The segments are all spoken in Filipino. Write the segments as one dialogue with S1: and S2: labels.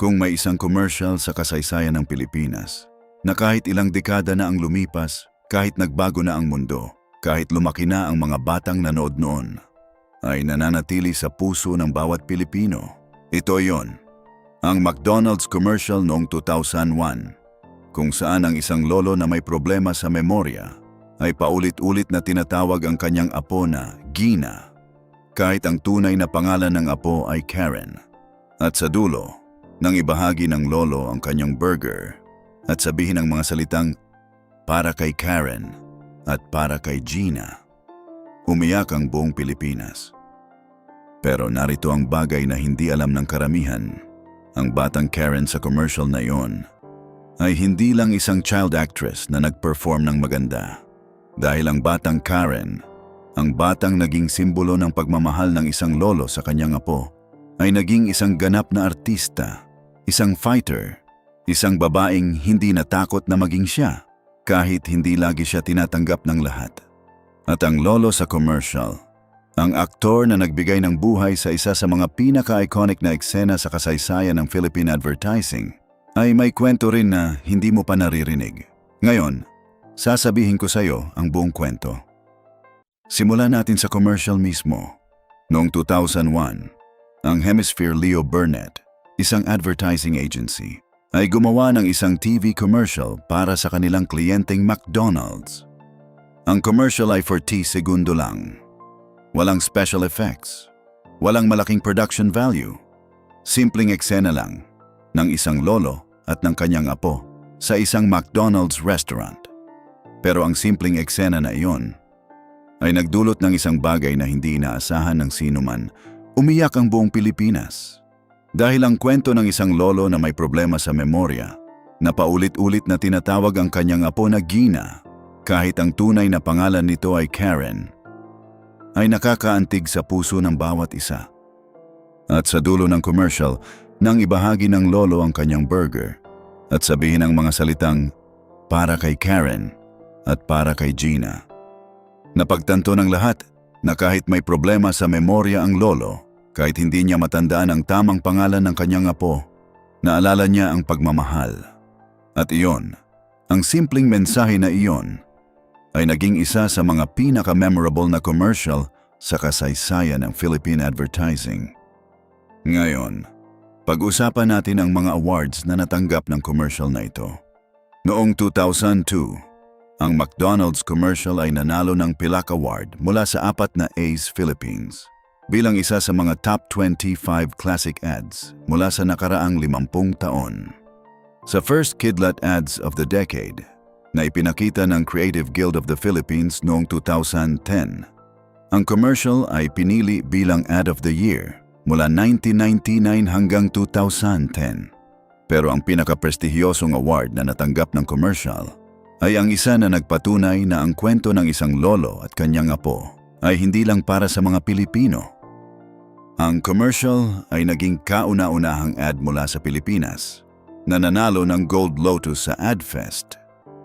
S1: Kung may isang commercial sa kasaysayan ng Pilipinas na kahit ilang dekada na ang lumipas, kahit nagbago na ang mundo, kahit lumaki na ang mga batang nanood noon, ay nananatili sa puso ng bawat Pilipino. Ito yon, ang McDonald's commercial noong 2001, kung saan ang isang lolo na may problema sa memorya ay paulit-ulit na tinatawag ang kanyang apo na Gina, kahit ang tunay na pangalan ng apo ay Karen. At sa dulo, nang ibahagi ng lolo ang kanyang burger at sabihin ang mga salitang para kay Karen at para kay Gina, umiyak ang buong Pilipinas. Pero narito ang bagay na hindi alam ng karamihan. Ang batang Karen sa commercial na iyon ay hindi lang isang child actress na nag-perform ng maganda. Dahil ang batang Karen, ang batang naging simbolo ng pagmamahal ng isang lolo sa kanyang apo, ay naging isang ganap na artista, isang fighter, isang babaeng hindi natakot na maging siya, kahit hindi lagi siya tinatanggap ng lahat. At ang lolo sa commercial, ang aktor na nagbigay ng buhay sa isa sa mga pinaka-iconic na eksena sa kasaysayan ng Philippine advertising, ay may kwento rin na hindi mo pa naririnig. Ngayon, sasabihin ko sa iyo ang buong kwento. Simulan natin sa commercial mismo. Noong 2001, ang Hemisphere Leo Burnett, isang advertising agency, ay gumawa ng isang TV commercial para sa kanilang kliyenteng McDonald's. Ang commercial ay 40 segundo lang. Walang special effects, walang malaking production value. Simpleng eksena lang ng isang lolo at ng kanyang apo sa isang McDonald's restaurant. Pero ang simpleng eksena na iyon ay nagdulot ng isang bagay na hindi inaasahan ng sinuman. Umiyak ang buong Pilipinas. Dahil ang kwento ng isang lolo na may problema sa memorya, na paulit-ulit na tinatawag ang kanyang apo na Gina, kahit ang tunay na pangalan nito ay Karen, ay nakakaantig sa puso ng bawat isa. At sa dulo ng commercial, nang ibahagi ng lolo ang kanyang burger at sabihin ang mga salitang para kay Karen at para kay Gina, napagtanto ng lahat na kahit may problema sa memorya ang lolo, kahit hindi niya matandaan ang tamang pangalan ng kanyang apo, naalala niya ang pagmamahal. At iyon, ang simpleng mensahe na iyon, ay naging isa sa mga pinaka-memorable na commercial sa kasaysayan ng Philippine advertising. Ngayon, pag-usapan natin ang mga awards na natanggap ng commercial na ito. Noong 2002, ang McDonald's commercial ay nanalo ng PILAC Award mula sa 4 na A's Philippines bilang isa sa mga top 25 classic ads mula sa nakaraang 50 taon. Sa First Kidlat Ads of the Decade na ipinakita ng Creative Guild of the Philippines noong 2010, ang commercial ay pinili bilang Ad of the Year mula 1999 hanggang 2010. Pero ang pinaka-prestihiyosong award na natanggap ng commercial ay ang isa na nagpatunay na ang kwento ng isang lolo at kanyang apo ay hindi lang para sa mga Pilipino. Ang commercial ay naging kauna-unahang ad mula sa Pilipinas na nanalo ng Gold Lotus sa AdFest,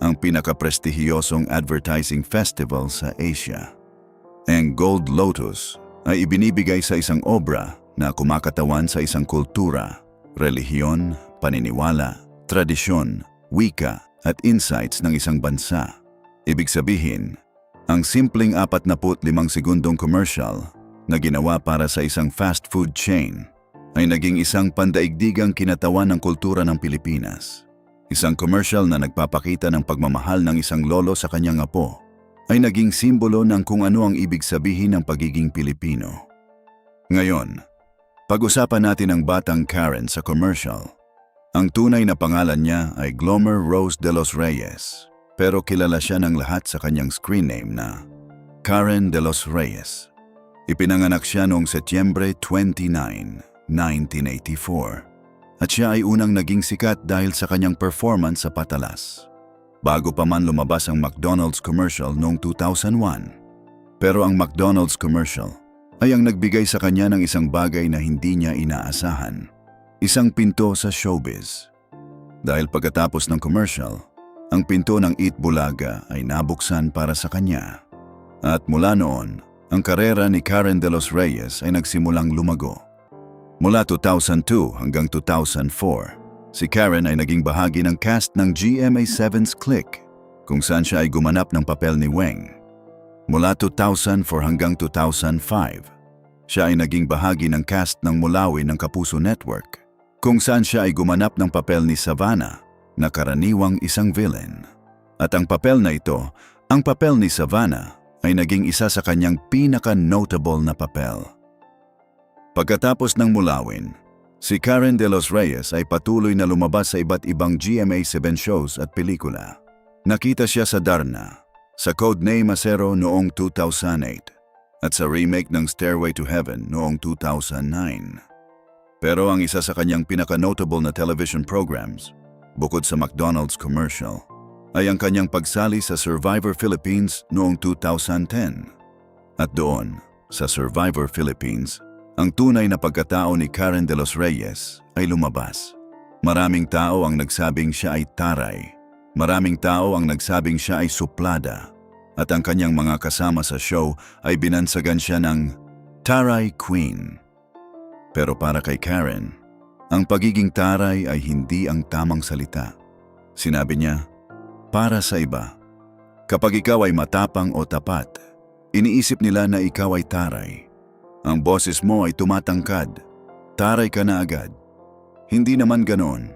S1: ang pinaka-prestihiyosong advertising festival sa Asia. Ang Gold Lotus ay ibinibigay sa isang obra na kumakatawan sa isang kultura, relihiyon, paniniwala, tradisyon, wika at insights ng isang bansa. Ibig sabihin, ang simpleng 45 segundong commercial na ginawa para sa isang fast food chain ay naging isang pandaigdigang kinatawan ng kultura ng Pilipinas. Isang commercial na nagpapakita ng pagmamahal ng isang lolo sa kanyang apo ay naging simbolo ng kung ano ang ibig sabihin ng pagiging Pilipino. Ngayon, pag-usapan natin ang batang Karen sa commercial. Ang tunay na pangalan niya ay Glomer Rose de los Reyes, pero kilala siya ng lahat sa kanyang screen name na Karen de los Reyes. Ipinanganak siya noong Setyembre 29, 1984 at siya ay unang naging sikat dahil sa kanyang performance sa Patalas, bago pa man lumabas ang McDonald's commercial noong 2001. Pero ang McDonald's commercial ay ang nagbigay sa kanya ng isang bagay na hindi niya inaasahan, isang pinto sa showbiz. Dahil pagkatapos ng commercial, ang pinto ng Eat Bulaga ay nabuksan para sa kanya. At mula noon, ang karera ni Karen de los Reyes ay nagsimulang lumago. Mula 2002 hanggang 2004, si Karen ay naging bahagi ng cast ng GMA7's Click, kung saan siya ay gumanap ng papel ni Weng. Mula 2004 hanggang 2005, siya ay naging bahagi ng cast ng Mulawin ng Kapuso Network, kung saan siya ay gumanap ng papel ni Savannah na karaniwang isang villain. At ang papel na ito, ang papel ni Savannah, ay naging isa sa kanyang pinaka-notable na papel. Pagkatapos ng Mulawin, si Karen De Los Reyes ay patuloy na lumabas sa iba't ibang GMA7 shows at pelikula. Nakita siya sa Darna, sa Codename Acero noong 2008, at sa remake ng Stairway to Heaven noong 2009. Pero ang isa sa kanyang pinaka-notable na television programs, bukod sa McDonald's commercial, ay ang kanyang pagsali sa Survivor Philippines noong 2010. At doon, sa Survivor Philippines, ang tunay na pagkatao ni Karen De Los Reyes ay lumabas. Maraming tao ang nagsabing siya ay taray. Maraming tao ang nagsabing siya ay suplada. At ang kanyang mga kasama sa show ay binansagan siya ng Taray Queen. Pero para kay Karen, ang pagiging taray ay hindi ang tamang salita. Sinabi niya, para sa iba, kapag ikaw ay matapang o tapat, iniisip nila na ikaw ay taray. Ang boses mo ay tumatangkad, taray ka na agad. Hindi naman ganoon.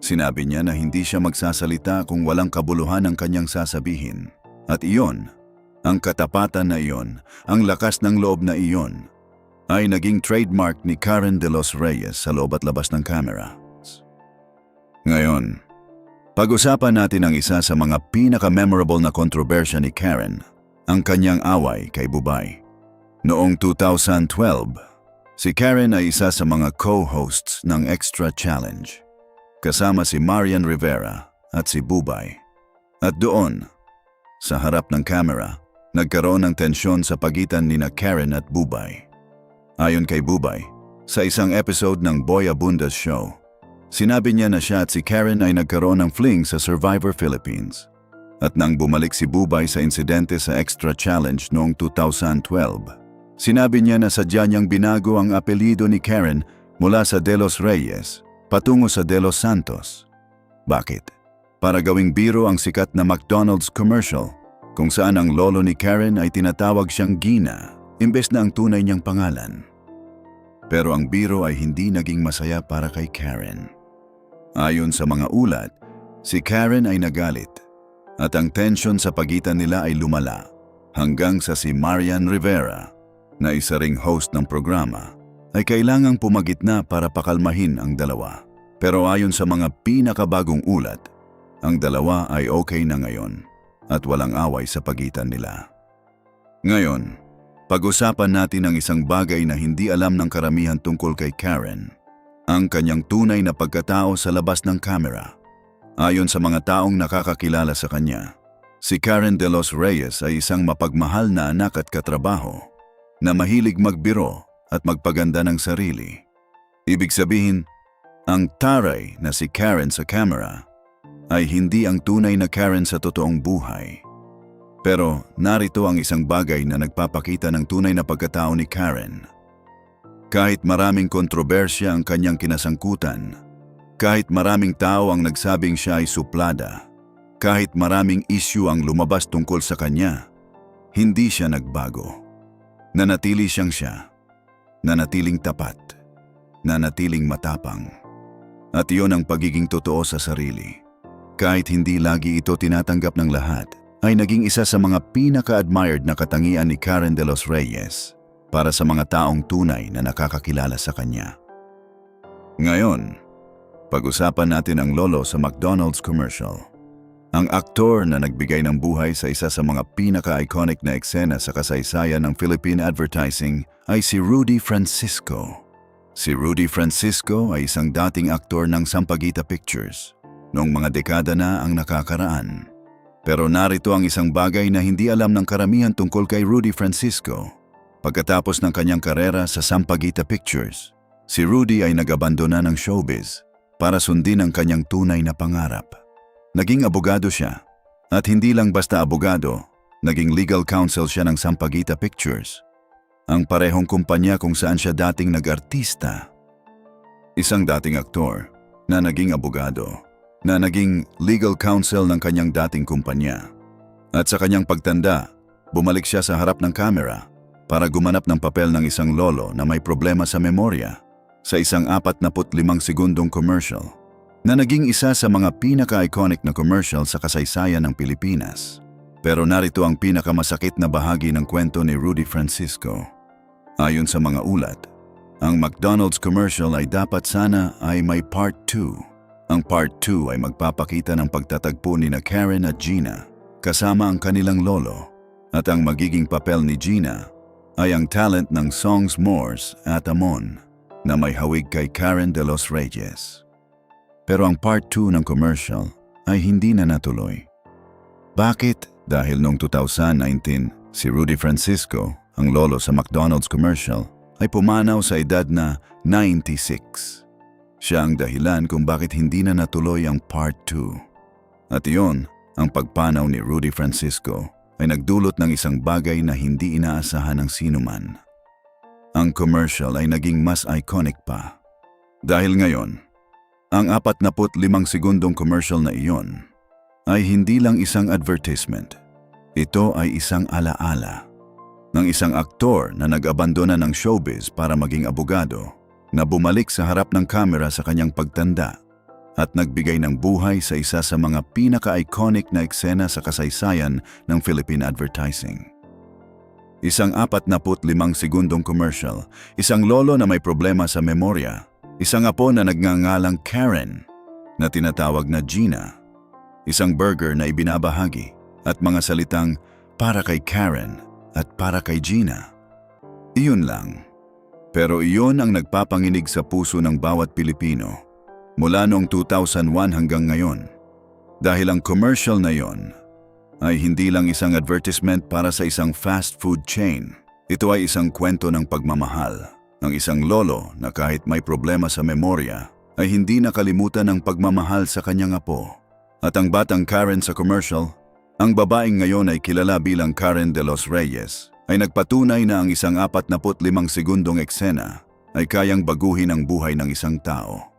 S1: Sinabi niya na hindi siya magsasalita kung walang kabuluhan ang kanyang sasabihin. At iyon, ang katapatan na iyon, ang lakas ng loob na iyon, ay naging trademark ni Karen De Los Reyes sa loob at labas ng kamera. Ngayon, pag-usapan natin ang isa sa mga pinaka-memorable na kontrobersya ni Karen, ang kanyang away kay Bubay. Noong 2012, si Karen ay isa sa mga co-hosts ng Extra Challenge, kasama si Marian Rivera at si Bubay. At doon, sa harap ng kamera, nagkaroon ng tensyon sa pagitan nina Karen at Bubay. Ayon kay Bubay, sa isang episode ng Boy Abunda's show, sinabi niya na siya at si Karen ay nagkaroon ng fling sa Survivor Philippines. At nang bumalik si Bubay sa insidente sa Extra Challenge noong 2012, sinabi niya na sadya niyang binago ang apelyido ni Karen mula sa De Los Reyes patungo sa De Los Santos. Bakit? Para gawing biro ang sikat na McDonald's commercial kung saan ang lolo ni Karen ay tinatawag siyang Gina imbes na ang tunay niyang pangalan. Pero ang biro ay hindi naging masaya para kay Karen. Ayon sa mga ulat, si Karen ay nagalit at ang tensyon sa pagitan nila ay lumala hanggang sa si Marian Rivera, na isa ring host ng programa, ay kailangang pumagitna para pakalmahin ang dalawa. Pero ayon sa mga pinakabagong ulat, ang dalawa ay okay na ngayon at walang away sa pagitan nila. Ngayon, pag-usapan natin ang isang bagay na hindi alam ng karamihan tungkol kay Karen, ang kanyang tunay na pagkatao sa labas ng kamera. Ayon sa mga taong nakakakilala sa kanya, si Karen De Los Reyes ay isang mapagmahal na anak at katrabaho na mahilig magbiro at magpaganda ng sarili. Ibig sabihin, ang taray na si Karen sa camera ay hindi ang tunay na Karen sa totoong buhay. Pero narito ang isang bagay na nagpapakita ng tunay na pagkatao ni Karen. Kahit maraming kontrobersya ang kanyang kinasangkutan, kahit maraming tao ang nagsabing siya ay suplada, kahit maraming issue ang lumabas tungkol sa kanya, hindi siya nagbago. Nanatili siyang siya, nanatiling tapat, nanatiling matapang. At iyon ang pagiging totoo sa sarili. Kahit hindi lagi ito tinatanggap ng lahat, ay naging isa sa mga pinaka-admired na katangian ni Karen De Los Reyes para sa mga taong tunay na nakakakilala sa kanya. Ngayon, pag-usapan natin ang lolo sa McDonald's commercial. Ang aktor na nagbigay ng buhay sa isa sa mga pinaka-iconic na eksena sa kasaysayan ng Philippine advertising ay si Rudy Francisco. Si Rudy Francisco ay isang dating aktor ng Sampaguita Pictures noong mga dekada na ang nakakaraan. Pero narito ang isang bagay na hindi alam ng karamihan tungkol kay Rudy Francisco. Pagkatapos ng kanyang karera sa Sampaguita Pictures, si Rudy ay nag-abandona ng showbiz para sundin ang kanyang tunay na pangarap. Naging abogado siya, at hindi lang basta abogado, naging legal counsel siya ng Sampaguita Pictures, ang parehong kumpanya kung saan siya dating nag-artista Isang dating aktor na naging abogado, na naging legal counsel ng kanyang dating kumpanya. At sa kanyang pagtanda, bumalik siya sa harap ng kamera para gumanap ng papel ng isang lolo na may problema sa memorya sa isang 45 segundong commercial na naging isa sa mga pinaka-iconic na commercial sa kasaysayan ng Pilipinas. Pero narito ang pinakamasakit na bahagi ng kwento ni Rudy Francisco. Ayon sa mga ulat, ang McDonald's commercial ay dapat sana ay may part 2. Ang part 2 ay magpapakita ng pagtatagpo ni na Karen at Gina kasama ang kanilang lolo, at ang magiging papel ni Gina ay ang talent ng Songs Morse at Amon na may hawig kay Karen de los Reyes. Pero ang part 2 ng commercial ay hindi na natuloy. Bakit? Dahil noong 2019, si Rudy Francisco, ang lolo sa McDonald's commercial, ay pumanaw sa edad na 96. Siya ang dahilan kung bakit hindi na natuloy ang part 2. At iyon, ang pagpanaw ni Rudy Francisco ay nagdulot ng isang bagay na hindi inaasahan ng sinuman. Ang commercial ay naging mas iconic pa. Dahil ngayon, ang 45 segundong commercial na iyon ay hindi lang isang advertisement. Ito ay isang alaala ng isang aktor na nag-abandona ng showbiz para maging abogado, na bumalik sa harap ng kamera sa kanyang pagtanda at nagbigay ng buhay sa isa sa mga pinaka-iconic na eksena sa kasaysayan ng Philippine advertising. Isang 45 segundong commercial, isang lolo na may problema sa memorya, isang apo na nagngangalang Karen na tinatawag na Gina, isang burger na ibinabahagi at mga salitang para kay Karen at para kay Gina. Iyon lang. Pero iyon ang nagpapanginig sa puso ng bawat Pilipino mula noong 2001 hanggang ngayon. Dahil ang commercial na iyon ay hindi lang isang advertisement para sa isang fast food chain. Ito ay isang kwento ng pagmamahal ng isang lolo na kahit may problema sa memorya ay hindi nakalimutan ang pagmamahal sa kanyang apo. At ang batang Karen sa commercial, ang babaeng ngayon ay kilala bilang Karen de los Reyes, ay nagpatunay na ang isang 45 segundong eksena ay kayang baguhin ang buhay ng isang tao.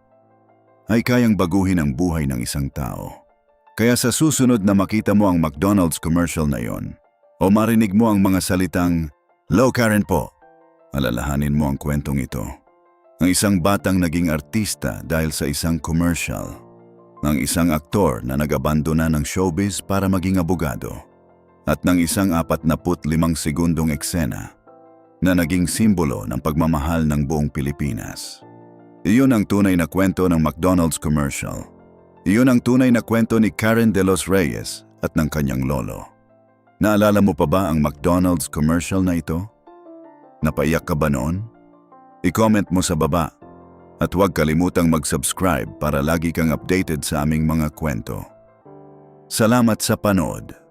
S1: Kaya sa susunod na makita mo ang McDonald's commercial na yon, o marinig mo ang mga salitang, "Hello Karen po," alalahanin mo ang kwentong ito. Ang isang batang naging artista dahil sa isang commercial. Ng isang aktor na nag-abandona ng showbiz para maging abogado. At ng isang 45 segundong eksena na naging simbolo ng pagmamahal ng buong Pilipinas. Iyon ang tunay na kwento ng McDonald's commercial. Iyon ang tunay na kwento ni Karen de los Reyes at ng kanyang lolo. Naalala mo pa ba ang McDonald's commercial na ito? Napaiyak ka ba noon? I-comment mo sa baba. At huwag kalimutang mag-subscribe para lagi kang updated sa aming mga kwento. Salamat sa panood.